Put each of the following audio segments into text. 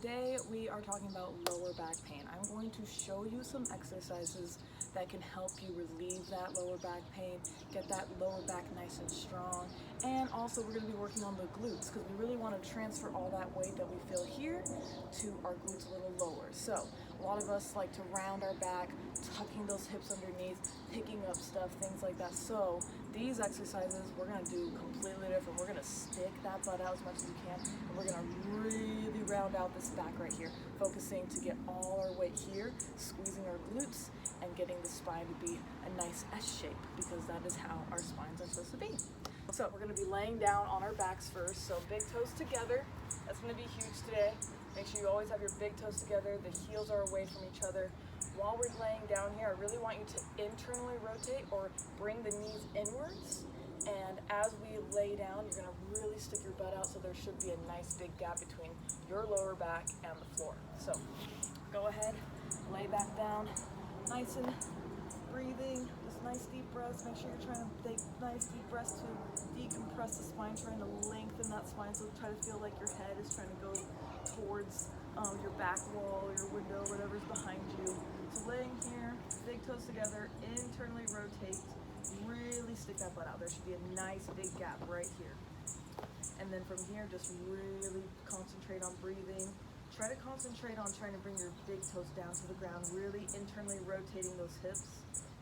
Today we are talking about lower back pain. I'm going to show you some exercises that can help you relieve that lower back pain, get that lower back nice and strong, and also we're going to be working on the glutes because we really want to transfer all that weight that we feel here to our glutes a little lower. So a lot of us like to round our back, tucking those hips underneath, picking up stuff, things like that. So these exercises we're going to do completely different. We're going to stick that butt out as much as you can, and we're going to really round out this back right here, focusing to get all our weight here, squeezing our glutes, and getting the spine to be a nice S shape, because that is how our spines are supposed to be. So we're going to be laying down on our backs first, so big toes together. That's going to be huge today. Make sure you always have your big toes together, the heels are away from each other. While we're laying down here, I really want you to internally rotate or bring the knees inwards. And as we lay down, you're going to really stick your butt out, so there should be a nice big gap between your lower back and the floor. So go ahead, lay back down, nice and breathing, just nice deep breaths. Make sure you're trying to take nice deep breaths to decompress the spine, trying to lengthen that spine, so try to feel like your head is trying to go towards your back wall, your window, whatever's behind you. So laying here, big toes together, internally rotate, really stick that butt out. There should be a nice big gap right here. And then from here, just really concentrate on breathing. Try to concentrate on trying to bring your big toes down to the ground, really internally rotating those hips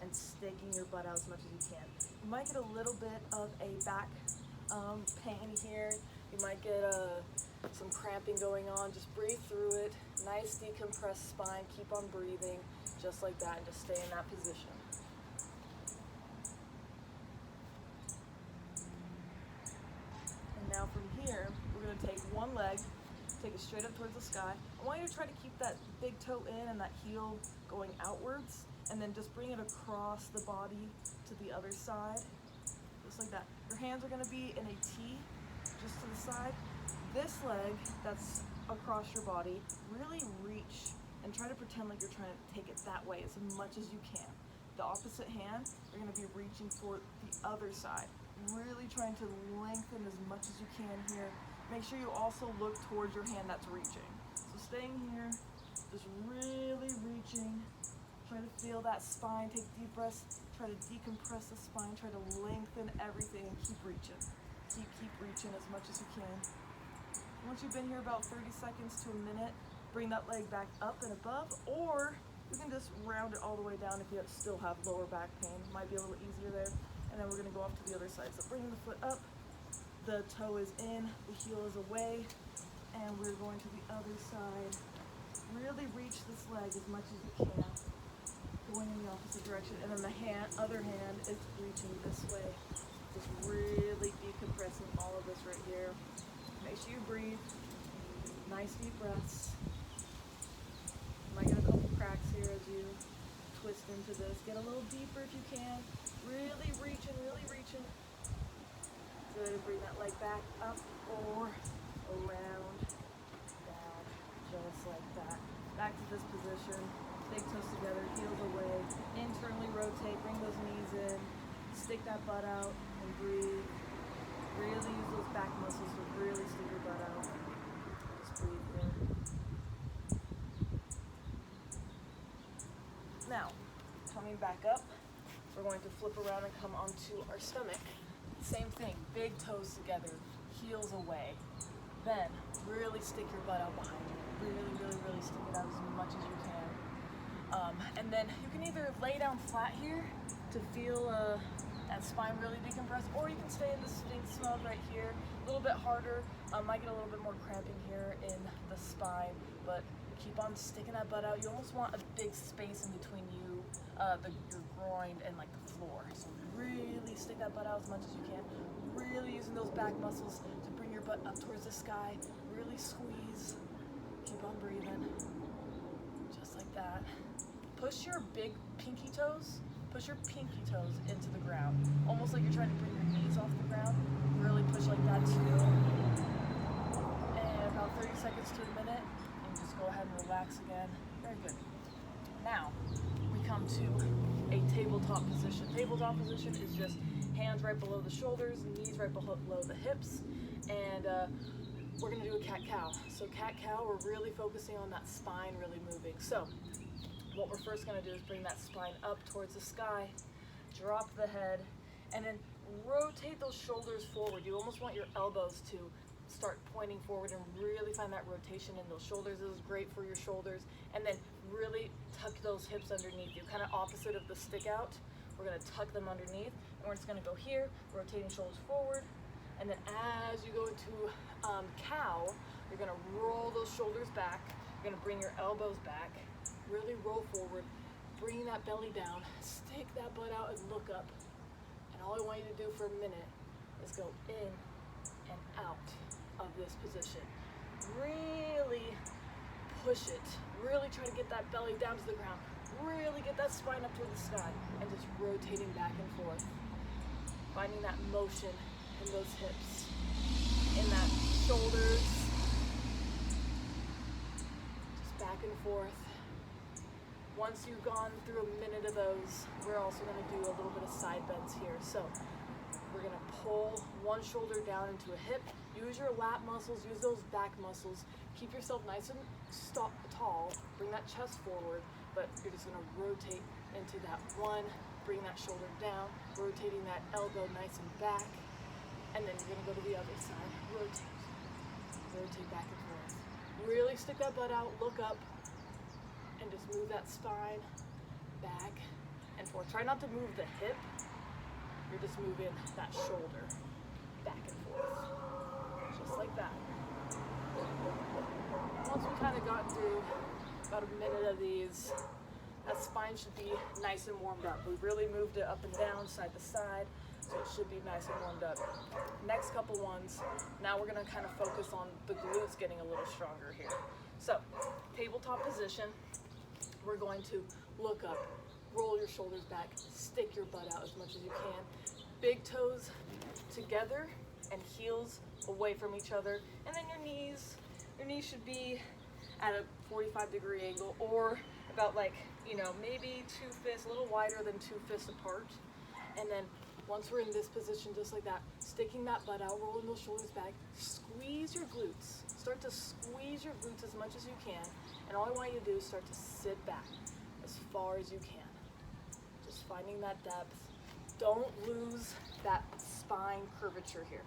and sticking your butt out as much as you can. You might get a little bit of a back pain here. You might get some cramping going on. Just breathe through it. Nice decompressed spine. Keep on breathing just like that, and just stay in that position. And now from here, we're going to take one leg, take it straight up towards the sky. I want you to try to keep that big toe in and that heel going outwards, and then just bring it across the body to the other side, just like that. Your hands are going to be in a T, just to the side. This leg that's across your body, really reach and try to pretend like you're trying to take it that way as much as you can. The opposite hand, you're going to be reaching for the other side, really trying to lengthen as much as you can here. Make sure you also look towards your hand that's reaching. So staying here, just really reaching. Try to feel that spine, take deep breaths, try to decompress the spine, try to lengthen everything, and keep reaching. Keep reaching as much as you can. Once you've been here about 30 seconds to a minute, bring that leg back up and above, or you can just round it all the way down if you still have lower back pain. Might be a little easier there. And then we're going to go off to the other side. So bring the foot up, the toe is in, the heel is away, and we're going to the other side. Really reach this leg as much as you can, going in the opposite direction. And then the other hand is reaching this way. Just really decompressing all of this right here. Make sure you breathe. Nice deep breaths. You might get a couple cracks here as you twist into this. Get a little deeper if you can. Really reaching, really reaching. Good. Bring that leg back up or around, down, just like that. Back to this position. Big toes together, heels away. Internally rotate, bring those knees in. Stick that butt out and breathe. Really use those back muscles to really stick your butt out. Just breathe here. Now, coming back up, we're going to flip around and come onto our stomach. Same thing, big toes together, heels away. Then, really stick your butt out behind you. Really stick it out as much as you can. And then you can either lay down flat here to feel that spine really decompress, or you can stay in the Sphinx mode right here. A little bit harder, might get a little bit more cramping here in the spine, but keep on sticking that butt out. You almost want a big space in between you, your groin and like the floor. So really stick that butt out as much as you can. Really using those back muscles to bring your butt up towards the sky. Really squeeze. Keep on breathing. Just like that. Push your big pinky toes. Push your pinky toes into the ground. Almost like you're trying to bring your knees off the ground. Really push like that too. And about 30 seconds to a minute. And just go ahead and relax again. Very good. Now, we come to a tabletop position. Tabletop position is just hands right below the shoulders, knees right below the hips, and we're gonna do a cat-cow. So cat-cow, we're really focusing on that spine really moving. So what we're first gonna do is bring that spine up towards the sky, drop the head, and then rotate those shoulders forward. You almost want your elbows to start pointing forward and really find that rotation in those shoulders. This is great for your shoulders. And then really tuck those hips underneath you, kind of opposite of the stick out. We're gonna tuck them underneath, and we're just gonna go here, rotating shoulders forward. And then as you go into cow, you're gonna roll those shoulders back. You're gonna bring your elbows back, really roll forward, bring that belly down, stick that butt out and look up. And all I want you to do for a minute is go in and out of this position. Really push it. Really try to get that belly down to the ground. Really get that spine up toward the sky and just rotating back and forth. Finding that motion in those hips, in that shoulders. Just back and forth. Once you've gone through a minute of those, we're also going to do a little bit of side bends here. So we're going to pull one shoulder down into a hip. Use your lat muscles, use those back muscles. Keep yourself nice and tall. Bring that chest forward, but you're just going to rotate into that one. Bring that shoulder down, rotating that elbow nice and back. And then you're going to go to the other side. Rotate. Rotate back and forth. Really stick that butt out, look up, and just move that spine back and forth. Try not to move the hip. You're just moving that shoulder back and forth. Just like that. Once we kind of got through about a minute of these, that spine should be nice and warmed up. We've really moved it up and down, side to side, so it should be nice and warmed up. Next couple ones, now we're gonna kind of focus on the glutes getting a little stronger here. So, tabletop position, we're going to look up, roll your shoulders back, stick your butt out as much as you can. Big toes together and heels away from each other. And then your knees should be at a 45-degree angle, or about like, maybe 2 fists, a little wider than 2 fists apart. And then once we're in this position, just like that, sticking that butt out, rolling those shoulders back, squeeze your glutes. Start to squeeze your glutes as much as you can. And all I want you to do is start to sit back as far as you can. Just finding that depth. Don't lose that spine curvature here.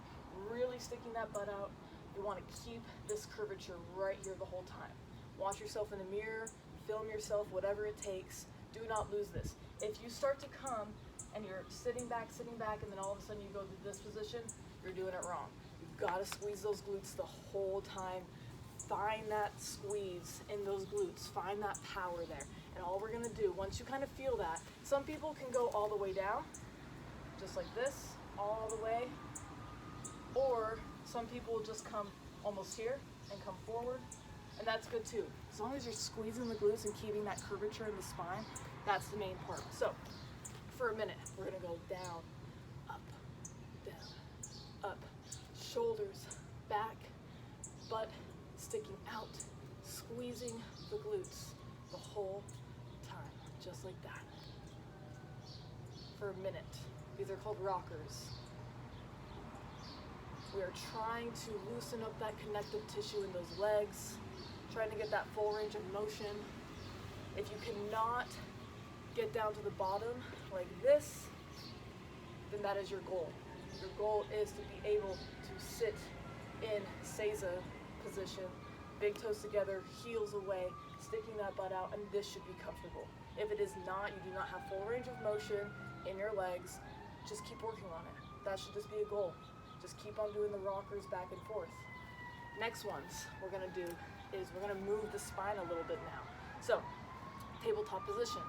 Really sticking that butt out. You want to keep this curvature right here the whole time. Watch yourself in the mirror, film yourself, whatever it takes. Do not lose this. If you start to come and you're sitting back, and then all of a sudden you go to this position, you're doing it wrong. You've got to squeeze those glutes the whole time. Find that squeeze in those glutes. Find that power there. And all we're going to do, once you kind of feel that, some people can go all the way down, just like this, all the way. Or some people will just come almost here and come forward. And that's good too. As long as you're squeezing the glutes and keeping that curvature in the spine, that's the main part. So, for a minute, we're gonna go down, up, shoulders back, butt sticking out, squeezing the glutes the whole time, just like that. For a minute. These are called rockers. We are trying to loosen up that connective tissue in those legs, trying to get that full range of motion. If you cannot get down to the bottom like this, then that is your goal. Your goal is to be able to sit in Seiza position, big toes together, heels away, sticking that butt out, and this should be comfortable. If it is not, you do not have full range of motion in your legs, just keep working on it. That should just be a goal. Just keep on doing the rockers back and forth. Next ones we're gonna do is we're gonna move the spine a little bit now. So, tabletop position,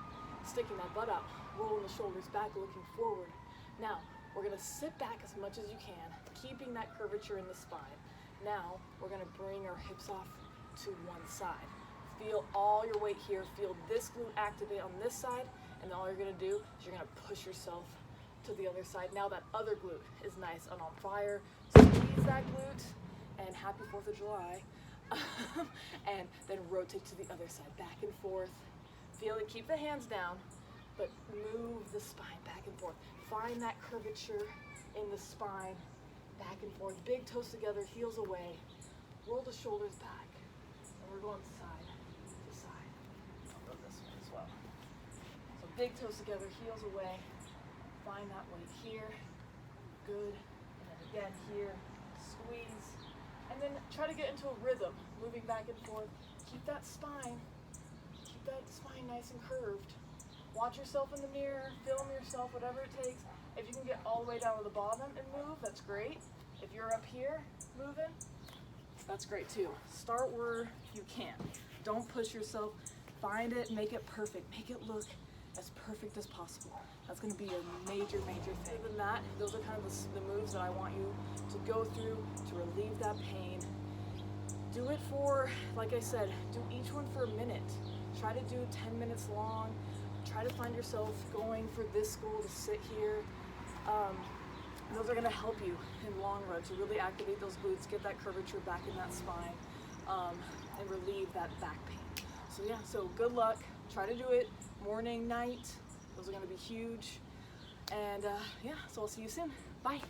sticking that butt out, rolling the shoulders back, looking forward. Now, we're gonna sit back as much as you can, keeping that curvature in the spine. Now, we're gonna bring our hips off to one side. Feel all your weight here, feel this glute activate on this side, and then all you're gonna do is you're gonna push yourself to the other side. Now that other glute is nice and on fire. Squeeze that glute, and happy 4th of July. And then rotate to the other side, back and forth. Feel it, keep the hands down, but move the spine back and forth. Find that curvature in the spine, back and forth. Big toes together, heels away. roll the shoulders back. And we're going side to side. I'll go this way as well. So big toes together, heels away. Find that weight here. Good. And then again here. Squeeze. And then try to get into a rhythm, moving back and forth. Keep that spine nice and curved. Watch yourself in the mirror, film yourself, whatever it takes. If you can get all the way down to the bottom and move, that's great. If you're up here moving, that's great too. Start where you can. Don't push yourself. Find it, make it perfect. Make it look as perfect as possible. That's gonna be a major, major thing. Other than that, those are kind of the moves that I want you to go through to relieve that pain. Do it for, like I said, do each one for a minute. Try to do 10 minutes long. Try to find yourself going for this goal to sit here. Those are gonna help you in the long run to really activate those glutes, get that curvature back in that spine, and relieve that back pain. So yeah, so good luck. Try to do it morning, night. Those are gonna be huge. And yeah, so I'll see you soon. Bye.